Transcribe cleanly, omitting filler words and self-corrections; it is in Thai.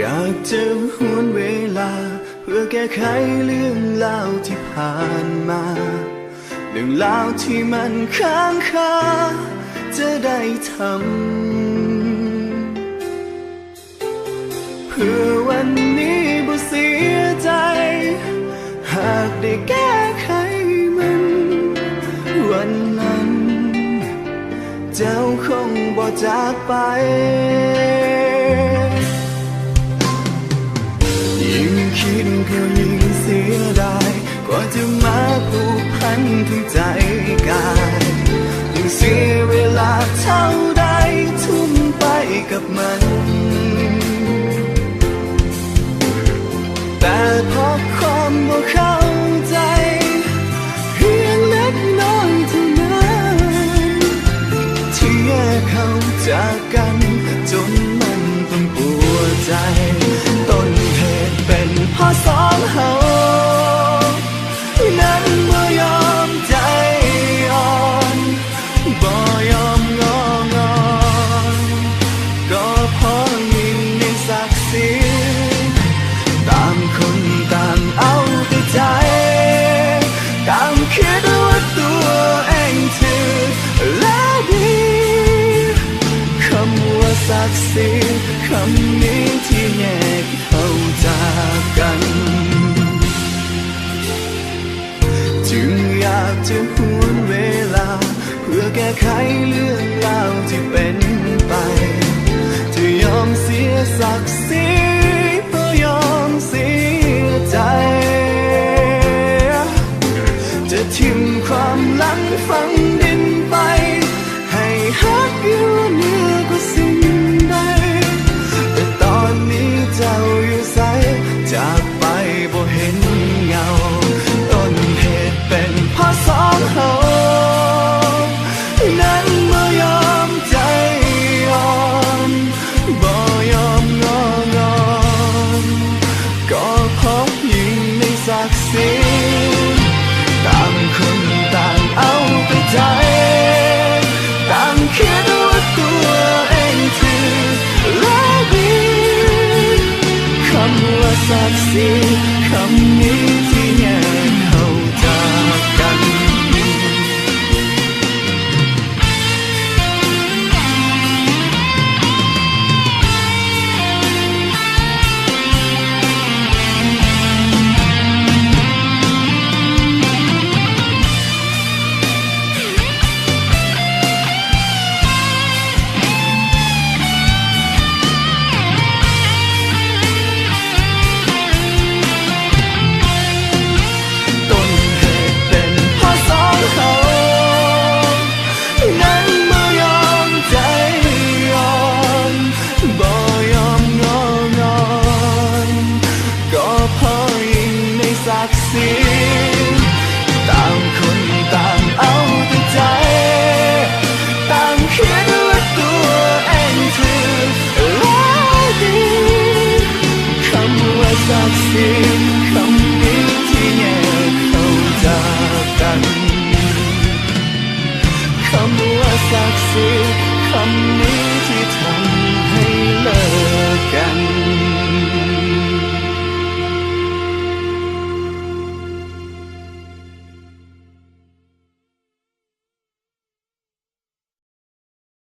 อยากจะหวนเวลาเพื่อแก้ไขเรื่องราวที่ผ่านมาเรื่องราวที่มันค้างคาจะได้ทำเพื่อวันนี้บ่เสียใจหากได้แก้ไขมันวันนั้นเจ้าคงบ่จากไปยิ่งคิดก็ยิ่งเสียดายกว่าจะมาผูกพันถึงใจกายยิ่งเสียเวลาเท่าใดทุ่มไปกับมันแต่เพราะความบ่เข้าใจเพียงเล็กน้อยเท่านั้นที่แยกเขาจากกันจนมันต้องปวดใจต้นเหตุเป็นเพราะสองเฮานั้นบ่ยอมใจอ่อนบ่ยอมงองอนก็เพราะยิ่งในศักดิ์ศรีต่างคนต่างเอาแต่ใจต่างคิดว่าตัวเองถือและดีคำว่าศักดิ์ศรีคำนี้ที่แยกเขาจากกันจึงอยากจะหวนเวลาเพื่อแก้ไขเรื่องราวที่เป็นไปจะยอมเสียศักดิ์ศรี